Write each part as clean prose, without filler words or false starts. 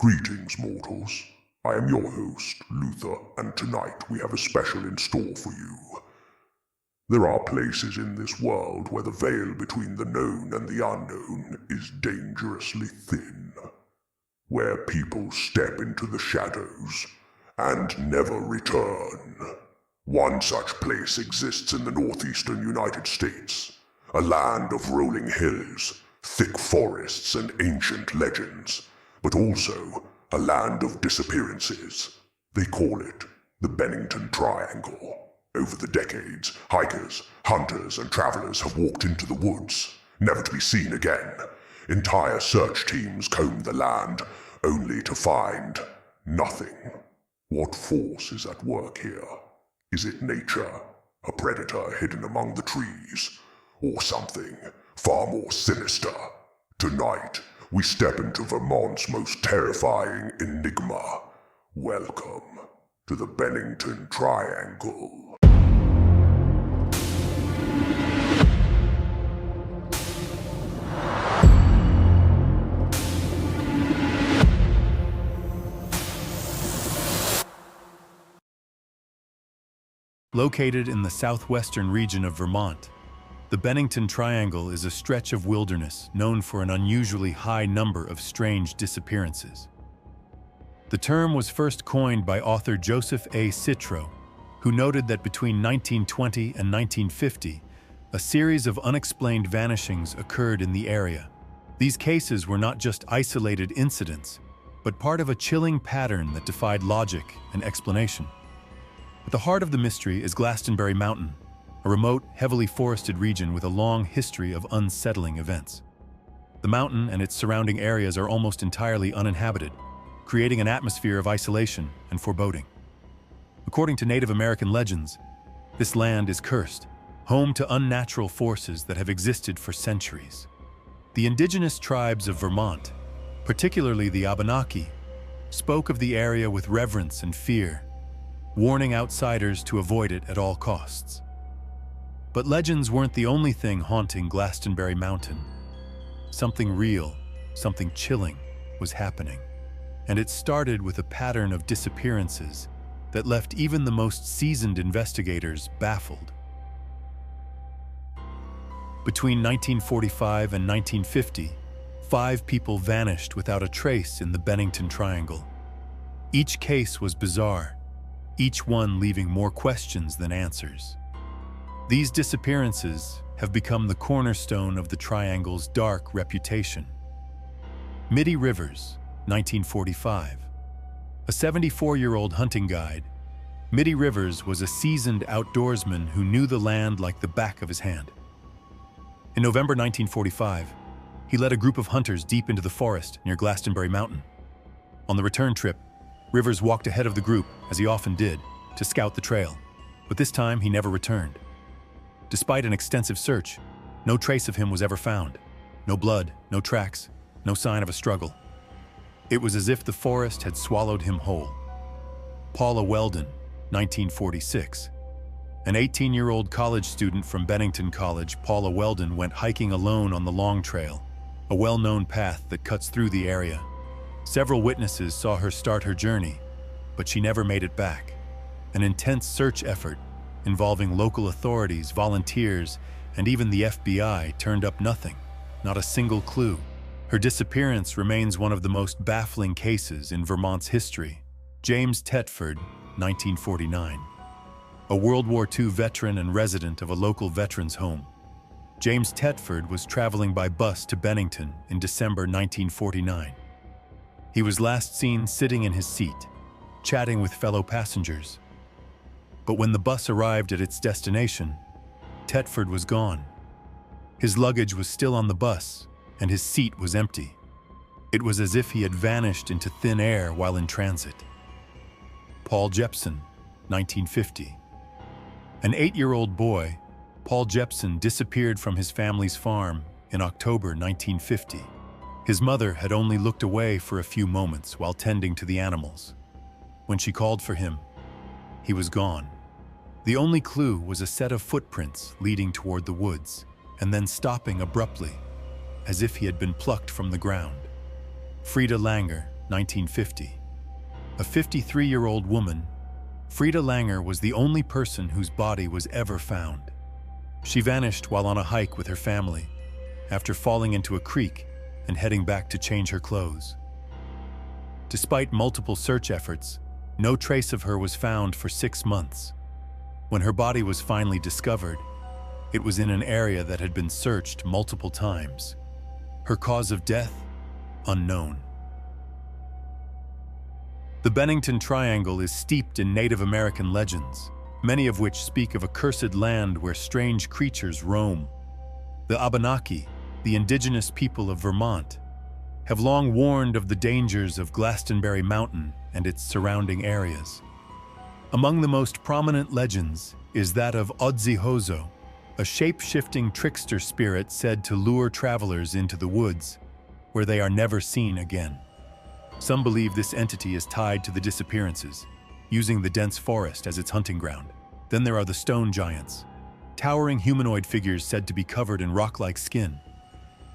Greetings, mortals. I am your host, Luther, and tonight we have a special in store for you. There are places in this world where the veil between the known and the unknown is dangerously thin, where people step into the shadows and never return. One such place exists in the northeastern United States, a land of rolling hills, thick forests, and ancient legends, but also a land of disappearances. They call it the Bennington Triangle. Over the decades, hikers, hunters, and travelers have walked into the woods, never to be seen again. Entire search teams comb the land, only to find nothing. What force is at work here? Is it nature, a predator hidden among the trees, or something far more sinister? Tonight, we step into Vermont's most terrifying enigma. Welcome to the Bennington Triangle. Located in the southwestern region of Vermont, the Bennington Triangle is a stretch of wilderness known for an unusually high number of strange disappearances. The term was first coined by author Joseph A. Citro, who noted that between 1920 and 1950, a series of unexplained vanishings occurred in the area. These cases were not just isolated incidents, but part of a chilling pattern that defied logic and explanation. At the heart of the mystery is Glastonbury Mountain, a remote, heavily forested region with a long history of unsettling events. The mountain and its surrounding areas are almost entirely uninhabited, creating an atmosphere of isolation and foreboding. According to Native American legends, this land is cursed, home to unnatural forces that have existed for centuries. The indigenous tribes of Vermont, particularly the Abenaki, spoke of the area with reverence and fear, warning outsiders to avoid it at all costs. But legends weren't the only thing haunting Glastonbury Mountain. Something real, something chilling was happening. And it started with a pattern of disappearances that left even the most seasoned investigators baffled. Between 1945 and 1950, 5 people vanished without a trace in the Bennington Triangle. Each case was bizarre, each one leaving more questions than answers. These disappearances have become the cornerstone of the Triangle's dark reputation. Mitty Rivers, 1945. A 74-year-old hunting guide, Mitty Rivers was a seasoned outdoorsman who knew the land like the back of his hand. In November 1945, he led a group of hunters deep into the forest near Glastonbury Mountain. On the return trip, Rivers walked ahead of the group, as he often did, to scout the trail, but this time he never returned. Despite an extensive search, no trace of him was ever found. No blood, no tracks, no sign of a struggle. It was as if the forest had swallowed him whole. Paula Weldon, 1946. An 18-year-old college student from Bennington College, Paula Weldon went hiking alone on the Long Trail, a well-known path that cuts through the area. Several witnesses saw her start her journey, but she never made it back. An intense search effort involving local authorities, volunteers, and even the FBI turned up nothing, not a single clue. Her disappearance remains one of the most baffling cases in Vermont's history. James Tetford, 1949. A World War II veteran and resident of a local veterans' home. James Tetford was traveling by bus to Bennington in December 1949. He was last seen sitting in his seat, chatting with fellow passengers. But when the bus arrived at its destination, Tetford was gone. His luggage was still on the bus, and his seat was empty. It was as if he had vanished into thin air while in transit. Paul Jepson, 1950. An 8-year-old boy, Paul Jepson disappeared from his family's farm in October 1950. His mother had only looked away for a few moments while tending to the animals. When she called for him, he was gone. The only clue was a set of footprints leading toward the woods, and then stopping abruptly, as if he had been plucked from the ground. Frida Langer, 1950. A 53-year-old woman, Frida Langer, was the only person whose body was ever found. She vanished while on a hike with her family, after falling into a creek and heading back to change her clothes. Despite multiple search efforts, no trace of her was found for 6 months. When her body was finally discovered, it was in an area that had been searched multiple times. Her cause of death? Unknown. The Bennington Triangle is steeped in Native American legends, many of which speak of a cursed land where strange creatures roam. The Abenaki, the indigenous people of Vermont, have long warned of the dangers of Glastonbury Mountain and its surrounding areas. Among the most prominent legends is that of Odzihozo, a shape-shifting trickster spirit said to lure travelers into the woods, where they are never seen again. Some believe this entity is tied to the disappearances, using the dense forest as its hunting ground. Then there are the stone giants, towering humanoid figures said to be covered in rock-like skin.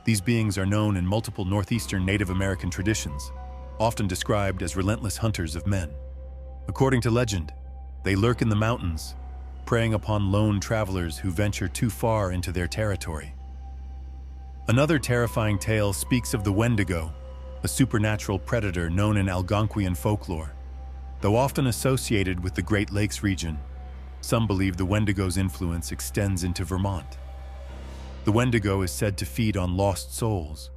These beings are known in multiple northeastern Native American traditions, often described as relentless hunters of men. According to legend, they lurk in the mountains, preying upon lone travelers who venture too far into their territory. Another terrifying tale speaks of the Wendigo, a supernatural predator known in Algonquian folklore. Though often associated with the Great Lakes region, some believe the Wendigo's influence extends into Vermont. The Wendigo is said to feed on lost souls,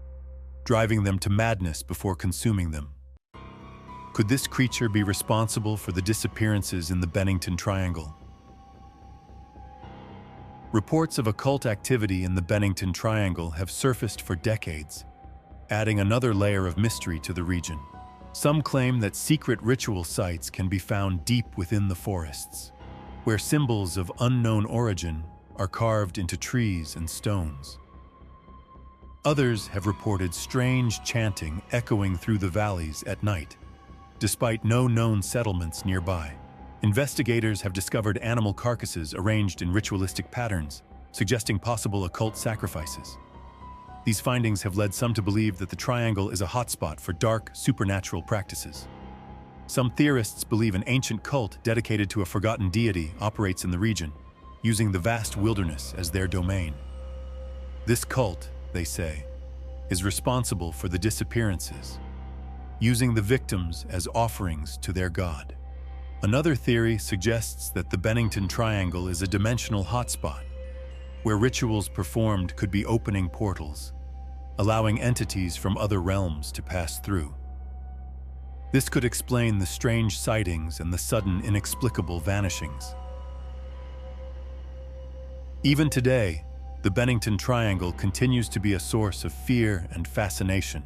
driving them to madness before consuming them. Could this creature be responsible for the disappearances in the Bennington Triangle? Reports of occult activity in the Bennington Triangle have surfaced for decades, adding another layer of mystery to the region. Some claim that secret ritual sites can be found deep within the forests, where symbols of unknown origin are carved into trees and stones. Others have reported strange chanting echoing through the valleys at night, despite no known settlements nearby. Investigators have discovered animal carcasses arranged in ritualistic patterns, suggesting possible occult sacrifices. These findings have led some to believe that the Triangle is a hotspot for dark, supernatural practices. Some theorists believe an ancient cult dedicated to a forgotten deity operates in the region, using the vast wilderness as their domain. This cult, they say, is responsible for the disappearances, using the victims as offerings to their god. Another theory suggests that the Bennington Triangle is a dimensional hotspot, where rituals performed could be opening portals, allowing entities from other realms to pass through. This could explain the strange sightings and the sudden, inexplicable vanishings. Even today, the Bennington Triangle continues to be a source of fear and fascination.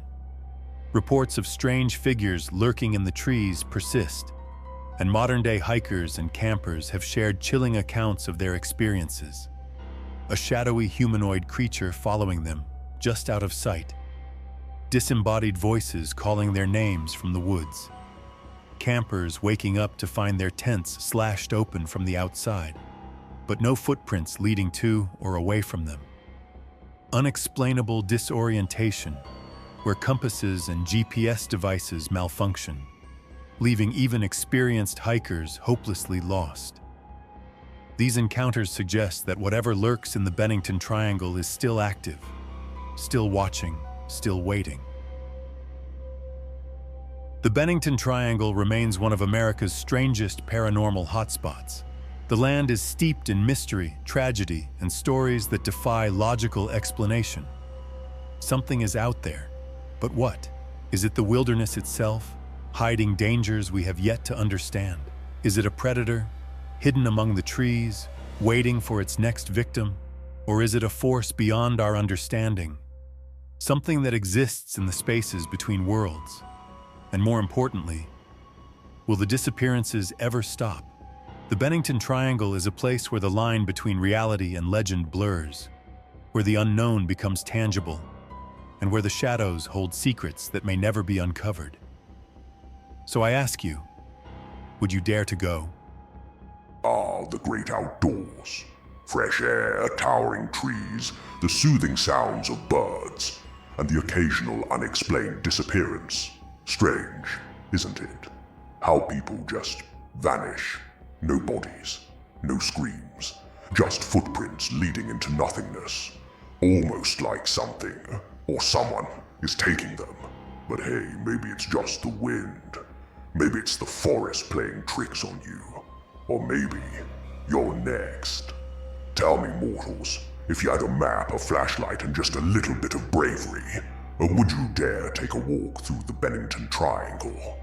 Reports of strange figures lurking in the trees persist, and modern-day hikers and campers have shared chilling accounts of their experiences. A shadowy humanoid creature following them, just out of sight. Disembodied voices calling their names from the woods. Campers waking up to find their tents slashed open from the outside, but no footprints leading to or away from them. Unexplainable disorientation, where compasses and GPS devices malfunction, leaving even experienced hikers hopelessly lost. These encounters suggest that whatever lurks in the Bennington Triangle is still active, still watching, still waiting. The Bennington Triangle remains one of America's strangest paranormal hotspots. The land is steeped in mystery, tragedy, and stories that defy logical explanation. Something is out there, but what? Is it the wilderness itself, hiding dangers we have yet to understand? Is it a predator, hidden among the trees, waiting for its next victim? Or is it a force beyond our understanding? Something that exists in the spaces between worlds? And more importantly, will the disappearances ever stop? The Bennington Triangle is a place where the line between reality and legend blurs, where the unknown becomes tangible, and where the shadows hold secrets that may never be uncovered. So I ask you, would you dare to go? Ah, the great outdoors. Fresh air, towering trees, the soothing sounds of birds, and the occasional unexplained disappearance. Strange, isn't it? How people just vanish. No bodies, no screams, just footprints leading into nothingness. Almost like something, or someone, is taking them. But hey, maybe it's just the wind. Maybe it's the forest playing tricks on you. Or maybe you're next. Tell me, mortals, if you had a map, a flashlight, and just a little bit of bravery, would you dare take a walk through the Bennington Triangle?